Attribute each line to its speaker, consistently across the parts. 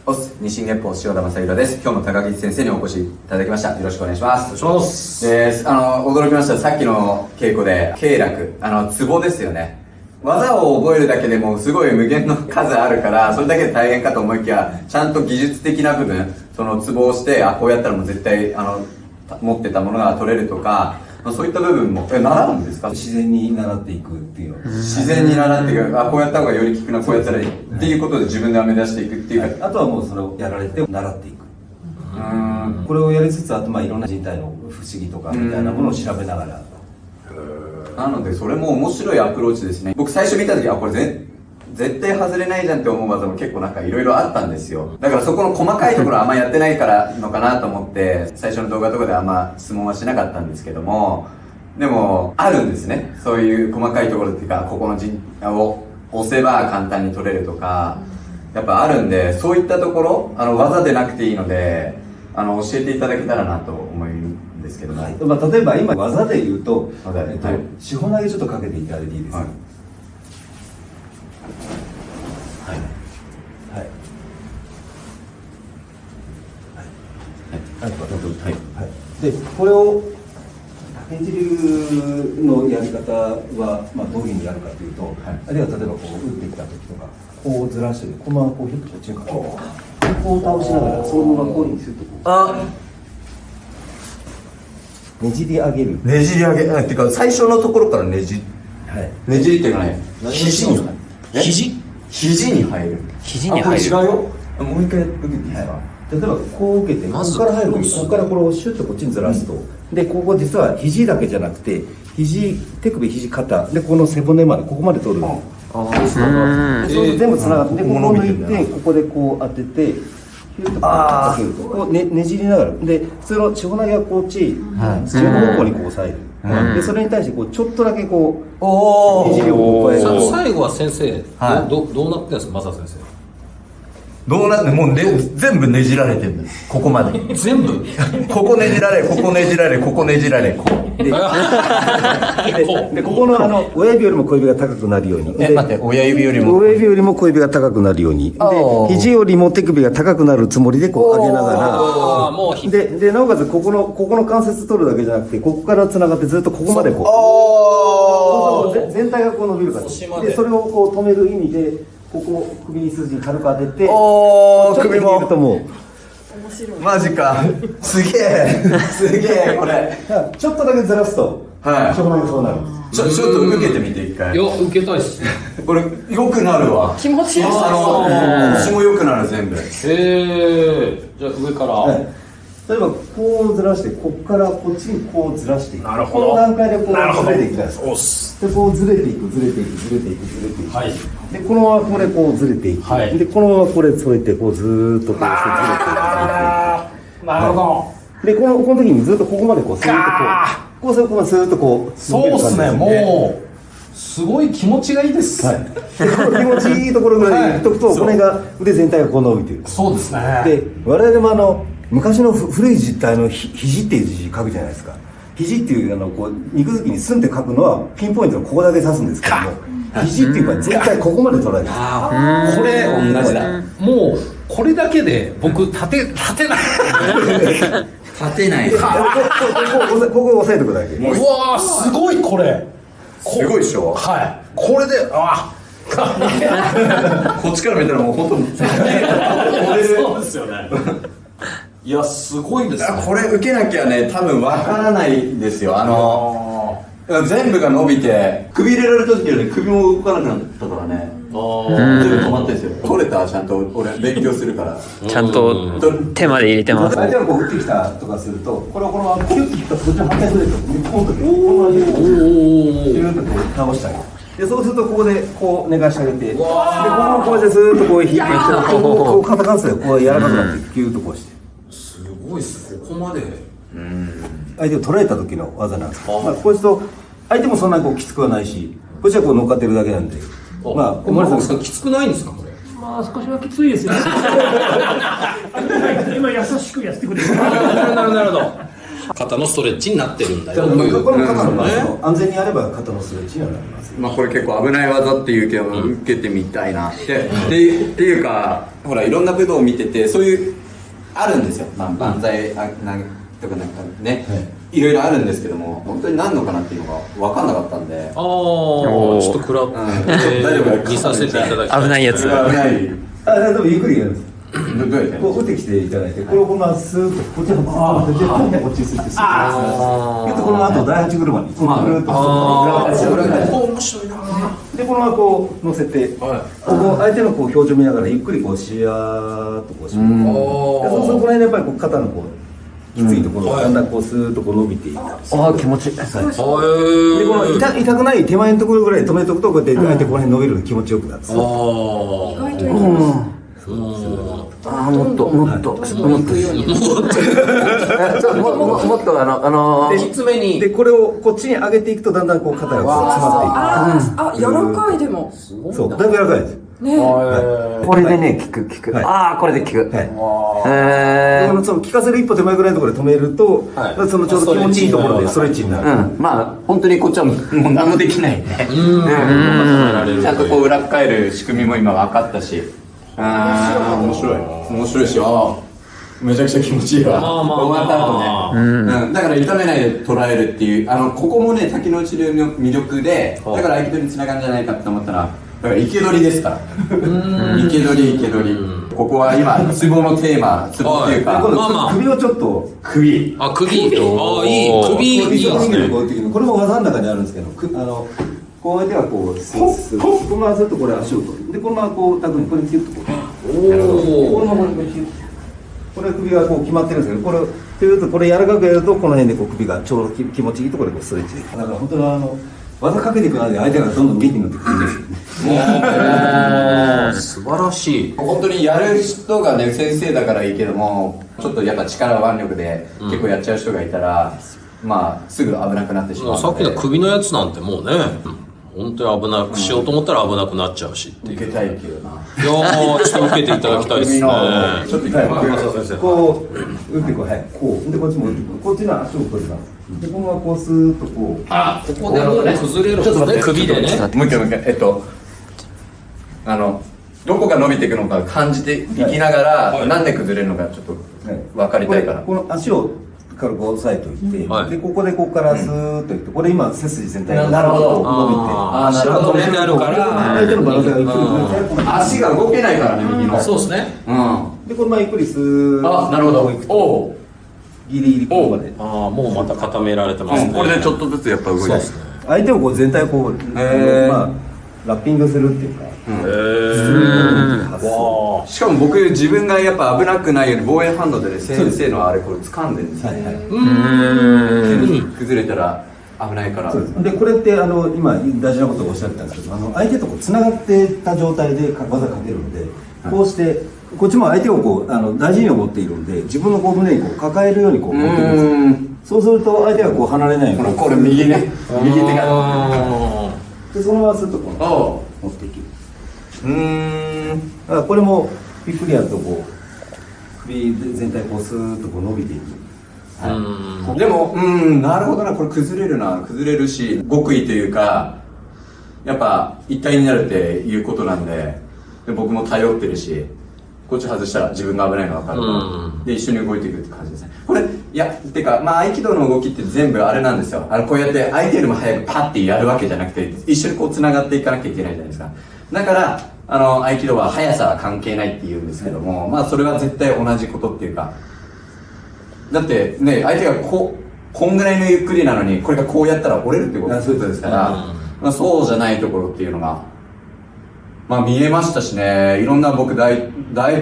Speaker 1: オス日進月歩塩田正宏です。今日も高木先生にお越しいただきました。よろしくお願いします。
Speaker 2: お願いします。
Speaker 1: 驚きました。さっきの稽古で経絡、ツボですよね。技を覚えるだけでもすごい無限の数あるから、それだけで大変かと思いきや、ちゃんと技術的な部分、そのツボをして、こうやったらもう絶対持ってたものが取れるとか、そういった部分も習うんですか？
Speaker 2: 自然に習っていくっていうの。
Speaker 1: 自然に習っていく。こうやった方がより効くな、こうやったらいいっていうことで自分で目指していくっていうか、
Speaker 2: あとはもうそれをやられて習っていく。これをやりつつ、あといろんな人体の不思議とかみたいなものを調べながら。
Speaker 1: なのでそれも面白いアプローチですね。僕最初見た時これ絶対外れないじゃんって思う技も結構いろいろあったんですよ。だからそこの細かいところはあんまやってないからのかなと思って最初の動画とかであんま質問はしなかったんですけども、でもあるんですね、そういう細かいところっていうか、ここのを押せば簡単に取れるとかやっぱあるんで、そういったところ技でなくていいので教えていただけたらなと思うんですけども、
Speaker 2: 例えば今技で言うと、
Speaker 1: はい
Speaker 2: 四方投げちょっとかけていただいていいですか？はいで、これを竹内流のやり方は、どういうふうにやるかというと、あるいは例えばこう打ってきた時とか、こうずらして、このままこうヒットこっちにかけて、こう倒しながら、そのままこういうふうにするとねじり上げる。
Speaker 1: ねじり上げっていうか、最初のところからねじりっていうかね、肘に入る。
Speaker 3: 肘に入る。
Speaker 1: 違うよ。もう一回受けていいですか？
Speaker 2: 例えばこう受けて、ここから入るとき、ここからこれをシュッとこっちにずらすと、でここ実は肘だけじゃなくて、手首、肘、肩でこの背骨までここまで取る。そう全部つながって、ここ抜いてここでこう当てて。かけるとこうねじりながらで、普通の四方投げはこっち自分の方向にこう押さえる。でそれに対してこうちょっとだけこうねじりを加える。
Speaker 3: 最後は先生どうなってんですか、マサ先生？
Speaker 1: どうなってもう全部ねじられてるんです。ここまで
Speaker 3: 全部
Speaker 1: ここねじられ、ここねじられ、ここねじられ、こう
Speaker 2: でここの親指よりも小指が高くなるように。
Speaker 1: 待って、親指より
Speaker 2: も小指が高くなるように。で肘よりも手首が高くなるつもりでこう上げながら。でなおかつここの関節取るだけじゃなくて、ここからつながってずっとここまでこう全体がこう伸びるから。でそれをこう止める意味で、ここ首に筋に軽く当てて、首もともう
Speaker 1: マジか、すげえこれ
Speaker 2: ちょっとだけずらすと四方投げそうなる。
Speaker 1: ちょっと受けてみて一回。
Speaker 3: いや、受けたいっす。
Speaker 1: これ良くなるわ。
Speaker 4: 気持ちよさ
Speaker 1: 腰も良くなる、全部。
Speaker 3: じゃあ上から、
Speaker 2: 例えばこうずらして、ここからこっちにこうずらしていく。
Speaker 3: なるほど。
Speaker 2: この段階でこうずれていくじゃないですか。
Speaker 3: おっす。
Speaker 2: でこうずれていく。
Speaker 3: はい。
Speaker 2: でこのままこれこうずれていく。
Speaker 3: はい。
Speaker 2: でこのままこれ添えてこうずーっとこうしてずれていく。
Speaker 3: なるほど。
Speaker 2: でこの時にずっとここまでこうスーッとこうスーッとこう。
Speaker 3: そうっすね。もうすごい気持ちがいいです。
Speaker 2: はい。でこの気持ちいいところぐらいでいっとくと、これが腕全体がこう伸びてる。
Speaker 3: そうですね。
Speaker 2: で我々も昔の古い字体の肘っていう字書くじゃないですか。肘っていうこう肉付きにスンって書くのはピンポイントのここだけ指すんですけども、肘っていうか全体ここまで捉えるんです。
Speaker 3: これ同じだ。もうこれだけで僕立てない。
Speaker 1: 立てない。
Speaker 2: ここを押さえておくだけ。
Speaker 3: うわー、すごいこれ。
Speaker 1: すごいでしょ。
Speaker 3: はい。これで
Speaker 1: こっちから見たらもう本当に
Speaker 3: そうですよね。いや、すごいですね。
Speaker 1: これ受けなきゃね、多分わからないですよ。全部が伸びて首入れられた時はね、首も動かなくなったからね、全部止まってるんですよ。取れた？ちゃんと俺勉強するから。
Speaker 5: ちゃんと手まで入れてます。
Speaker 2: 相手がこう打ってきたとかすると、これをこのままキュッと引ったらこっちの反対するとポンとこのままギュッとこう倒してあげる。でそうするとここでこう寝かしてあげて、でこのこうでずーっとこう引いていってこう肩関節がこう柔らかくなってギュッとこうして。
Speaker 3: すごいっす。ここまで。
Speaker 2: 相手を捉えた時の技なんですけど、こいつと相手もそんなにこうきつくはないし、こっちはこう乗っかってるだけなんで、
Speaker 3: 森さんきつくないんですかこれ？
Speaker 4: 少しはきついですよ。今優しくやってくれる。
Speaker 3: なるほど。肩のストレッチになってるんだ
Speaker 2: じゃあ
Speaker 3: よ。
Speaker 2: これも肩のバランスの安全にやれば肩のストレッチにはなります。
Speaker 1: まあこれ結構危ない技っていうけど、受けてみたいなっていうか、ほらいろんな武道を見ててそういうあるんですよ。まあ万歳なんとかなんかね、いろいろあるんですけども、本当に何のかなっていうのが分かんなかったんで。
Speaker 3: ああ、ちょっと比べ、
Speaker 1: 大丈夫
Speaker 3: 見させていただきたい。
Speaker 5: 危ないやつ。
Speaker 1: 危ない。
Speaker 2: でもゆっくりやるんです。
Speaker 1: どうやって
Speaker 2: こう打ってきていただいて、これをこのままスーッとこっちの方にこっちにスーッてスーッてこの後第8車にぐるっと
Speaker 3: 面白いな。
Speaker 2: でこのままこう乗せて、ここ相手のこう表情見ながらゆっくりこうシヤーっとこうします。でそうするとこの辺でやっぱりこう肩のこうきついところがだんだんこうスーッとこう伸びていったりして。
Speaker 5: ああ、気持ちいい。
Speaker 2: でこの痛くない手前のところぐらいで止めておくとこうやって相手この辺伸びるの気持ちよくなるんですよ。
Speaker 6: 意外といいです。
Speaker 5: ああ、もっともっともっともっと
Speaker 3: きつめに。
Speaker 2: でこれをこっちに上げていくとだんだんこう肩がこう詰まっていく。
Speaker 6: 柔らかいでも。
Speaker 2: そう、だいぶ柔らかいです。
Speaker 6: ね。
Speaker 5: これでね、効く。
Speaker 2: はい
Speaker 5: ああ、これで効く。
Speaker 2: でその効かせる一歩手前ぐらいのところで止めると、そのちょうど気持ちいいところでストレッチになる。
Speaker 1: まあ本当にこっちはもう何もできないね。ちゃんとこう裏返る仕組みも今分かったし。面白いし、めちゃくちゃ気持ちいいわ。終わった後ね。だから痛めないで捉えるっていう、ここもね、滝の内流の魅力で、だから合気道につながるんじゃないかって思ったら、だから生け捕りですから。生け捕り。ここは今、ツボのテーマ、ツボっていうか、
Speaker 2: 今度首をちょっと
Speaker 1: 首。
Speaker 3: あ、首。あ、いい。首いいですね。
Speaker 2: これも技の中にあるんですけど、こう相手がこうこのままするとこれ足を取る。でこのままこうタクにこれキュッとこう。このままこれキュッ。これ首がこう決まってるんですけど、これというとこれ柔らかくやるとこの辺でこう首がちょうど気持ちいいところでこうストレッチできる。だから本当に技かけていくので相手がどんどん元気になってくるんですよね。
Speaker 3: 素晴らしい。
Speaker 1: 本当にやる人がね、先生だからいいけども、ちょっとやっぱ力腕力で結構やっちゃう人がいたら、まあすぐ危なくなってしまうので。
Speaker 3: さっきの首のやつなんてもうね、本当に危なくしようと思ったら危なくなっちゃうしっていう。
Speaker 1: 受けたいけどな。
Speaker 3: いやー、ちょっと受けていただきたいですね。
Speaker 1: ちょっと一回
Speaker 2: こう打ってこう、はい、こうでこっちも打ってこっちの足を取ります。でこのままこうスーッとこう。
Speaker 3: あ、ここでもう崩れるんですね、首でね。
Speaker 1: もう一回どこが伸びていくのか感じていきながら、なんで崩れるのかちょっと分かりたいから。
Speaker 2: この足をからこう押さえておいて、でここでここからスーッといってこれ今背筋全体が
Speaker 1: なるほど
Speaker 2: 伸びて、
Speaker 3: 足が止めてあるから
Speaker 2: 相手のバランスがゆっくり動いて、
Speaker 1: 足が動けないからね、右の。
Speaker 3: そうですね。
Speaker 2: でこのままゆっくりスーッと
Speaker 1: なるほど。
Speaker 2: おギリギリここまで。
Speaker 3: ああ、もうまた固められてますね。
Speaker 1: これでちょっとずつやっぱ動いてる。
Speaker 2: 相手をこう全体をこうまあラッピングするっていうか。
Speaker 1: しかも僕自分がやっぱ危なくないように防衛ハンドでね、先生のあれこれ掴んでるんですよ。崩れたら危ないから。
Speaker 2: でこれって今大事なことをおっしゃってたんですけど、相手とこうつながってた状態で技かけるので、こうしてこっちも相手をこう大事に思っているので、自分のこう胸にこう抱えるようにこう持っていくんですよ。そうすると相手がこう離れないように。
Speaker 1: これ右ね、右手が。
Speaker 2: でそのままするとこう持っていける。だからこれもゆっくりやるとこう首全体こうスーッとこう伸びていく。
Speaker 1: でもなるほどな、これ崩れるし極意というか、やっぱ一体になるっていうことなんで、僕も頼ってるし、こっち外したら自分が危ないの分かるから、で一緒に動いていくって感じですね。これてかまあ合気道の動きって全部あれなんですよ。こうやって相手よりも早くパッてやるわけじゃなくて、一緒にこうつながっていかなきゃいけないじゃないですか。だから合気道は速さは関係ないって言うんですけども、まあそれは絶対同じことっていうか、だってね、相手がこんぐらいのゆっくりなのにこれがこうやったら折れるってことですから、まあ、そうじゃないところっていうのがまあ見えましたしね。いろんな僕大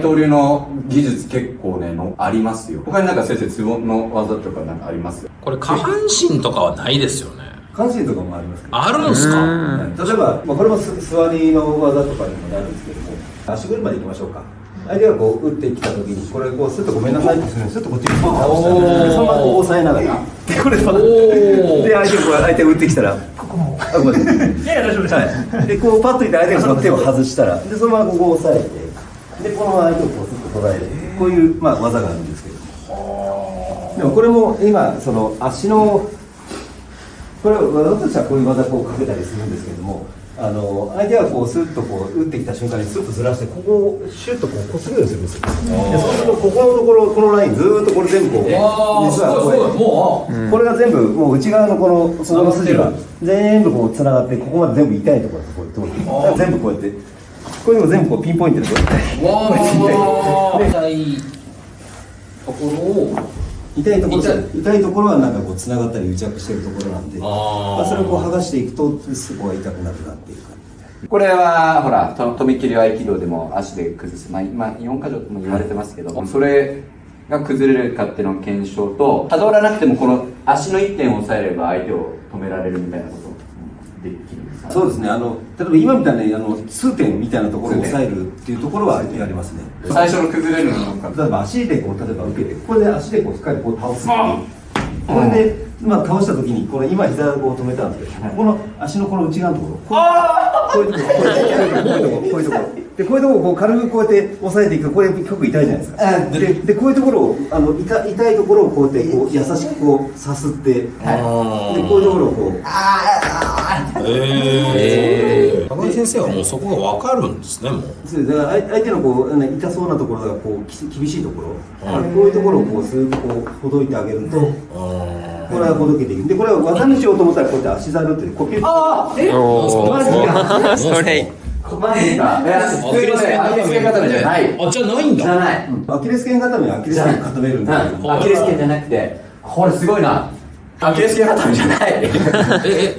Speaker 1: 統領の技術結構ねありますよ。他になんか先生ツボの技とかなんかありますよ。
Speaker 3: これ下半身とかはないですよね。
Speaker 2: 下半身とかもありますけど。
Speaker 3: あるんですか。
Speaker 2: 例えば、これも座りの技とかにもなるんですけども、足車でいきましょうか。相手がこう打ってきた時にこれこうスッとごめんなさいってするんです。スッとこっちに倒したら、そのままこう押さえながら、でこれで相手が打ってきたらここもごめんなさい。いや大丈夫です。はい。でこうパッといって相手がその手を外したら、でそのままここを押さえて、でこのまま相手をこうスッと捉える、こういうまあ技があるんですけど。でもこれも今その足のこれ私たちはこういう技こうかけたりするんですけれども、相手がこうスッとこう打ってきた瞬間にスッとずらしてここをシュッとこうこするようにするんですよ。でそうするとここのところこのラインずーっとこれ全部こう実はこれこれが全部もう内側のこのその筋が全部こうつながってここまで全部痛いところがこう通ってだから全部こうやってこういうの全部こうピンポイントでこうやって
Speaker 3: 痛いところを
Speaker 2: 痛いところはなんかこうつながったり癒着してるところなんで、まあ、それをこう剥がしていくとそこが痛くなくなっていく感じ。
Speaker 1: これはほらとみ切り合気道でも足で崩す、まあ、今4箇条とも言われてますけど、それが崩れるかっていうのを検証と、たどらなくてもこの足の一点を押さえれば相手を止められるみたいなことできるんですか？
Speaker 2: そうですね、例えば今みたいな痛点みたいなところを抑えるっていうところはやりますね。
Speaker 1: 最初の崩れるのなんか
Speaker 2: 例えば足でこう例えば受けてこれで足でこうしっかりこう倒すっていうこれで、まあ、倒した時にこれ今膝をこう止めたんですけど、この足のこの内側のところこういうところこういうところでこういうところをこう軽くこうやって押さえていくとこれ結構痛いじゃないですか。でこういうところを痛いところをこうやってこう優しくこうさすって、でこういうところをこう
Speaker 3: 高木先生はもうそこが分かるんですね、もう。
Speaker 2: そうです。だから相手のこう痛そうなところがこう厳しいところ、こういうところをこうずっとこうほどいてあげると、これはほどけていく。でこれは技にしようと思ったらこうやって足猿っていう呼吸。マジか。
Speaker 5: それ
Speaker 1: マジか。普通のねアキレス腱固めじゃない。
Speaker 3: あ、じゃないんだ。
Speaker 1: じゃない。
Speaker 2: アキレス腱固めはアキレス腱固めるんだけど、
Speaker 1: アキレス腱じゃなくて、これすごいな。アキレス腱固めじゃない。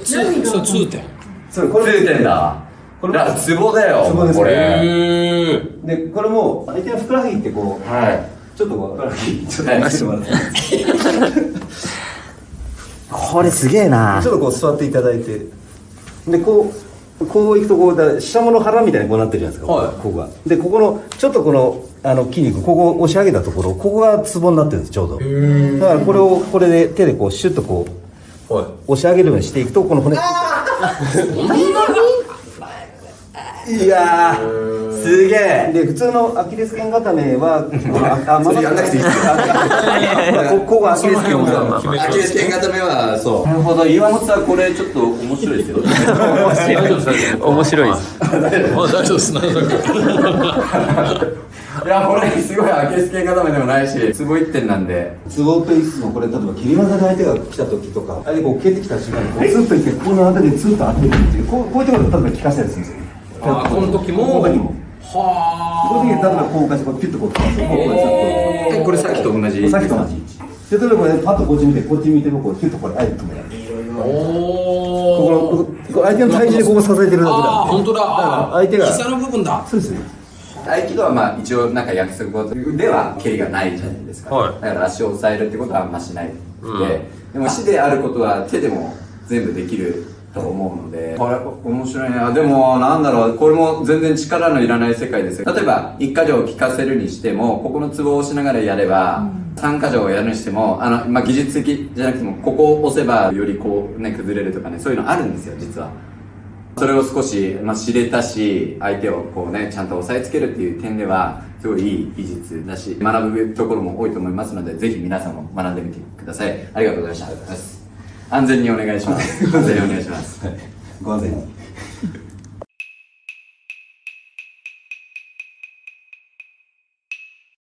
Speaker 3: それ痛点。
Speaker 2: それこれ
Speaker 1: ついてんだ。これだツボだよ。
Speaker 2: ツボです
Speaker 1: これ。
Speaker 2: でこれも相手のふくらはぎってこう
Speaker 1: はい。
Speaker 2: ちょっとふくらはぎちょっと出してもらって
Speaker 5: これすげえな
Speaker 2: ちょっとこう座っていただいてでこういくとこうだ下もの腹みたいにこうなってるじゃないですか、
Speaker 1: はい
Speaker 2: ここがでここのちょっとこの筋肉ここを押し上げたところここがツボになってるんですちょうどだからこれをこれで手でこうシュッとこう押し上げるようにしていくとこの骨いやーすげえで普通のアキレス腱固めは
Speaker 1: それやんなくていいですよ。
Speaker 2: ここがアキレス腱固め
Speaker 1: アキレス腱固めはそう。なるほど。岩本さんこれちょっと面白いですよ。
Speaker 5: 面白いです
Speaker 3: 大丈夫です。
Speaker 1: いやこれすごいアキレス腱固めでもないし、ツボ一点なんで。
Speaker 2: ツボと言いつつもこれ例えば蹴り技で相手が来た時とか相手こう蹴ってきた瞬間にこうツッといってこの辺りでツッと当てるっていうこういうところで例えば効かせたりするんですよ。
Speaker 3: あ、この時も。
Speaker 2: この時も。
Speaker 3: は
Speaker 2: この時に例えばこうかしてこうピュッとこうこうこう
Speaker 1: これさっきと同じ。
Speaker 2: さっきと同じ位置。で例えばこれパッとこっち見てこっち見てもこうピュッとこれあえて止められる。
Speaker 3: お
Speaker 2: ここ相手の体重でここ支えてるだけなんで。
Speaker 3: あ、本当だ。あ、
Speaker 2: 相手が
Speaker 3: 膝の部分だ。
Speaker 2: そうですね。
Speaker 1: 合気道はまあ一応なんか約束事では蹴りがないじゃないですか、
Speaker 3: はい
Speaker 1: だから足を押さえるってことはあんましないで、でも足であることは手でも全部できると思うのでこれ面白いな。でもなんだろうこれも全然力のいらない世界ですよ。例えば1箇条を効かせるにしてもここのツボを押しながらやれば、3箇条をやるにしてもまあ、技術的じゃなくてもここを押せばよりこうね崩れるとかねそういうのあるんですよ実は。それを少し、まあ、知れたし相手をこうねちゃんと押さえつけるっていう点ではすごいいい技術だし学ぶところも多いと思いますのでぜひ皆さんも学んでみてください。ありがとうございました。安全にお願いします。安全にお願いします。
Speaker 2: ご安全に。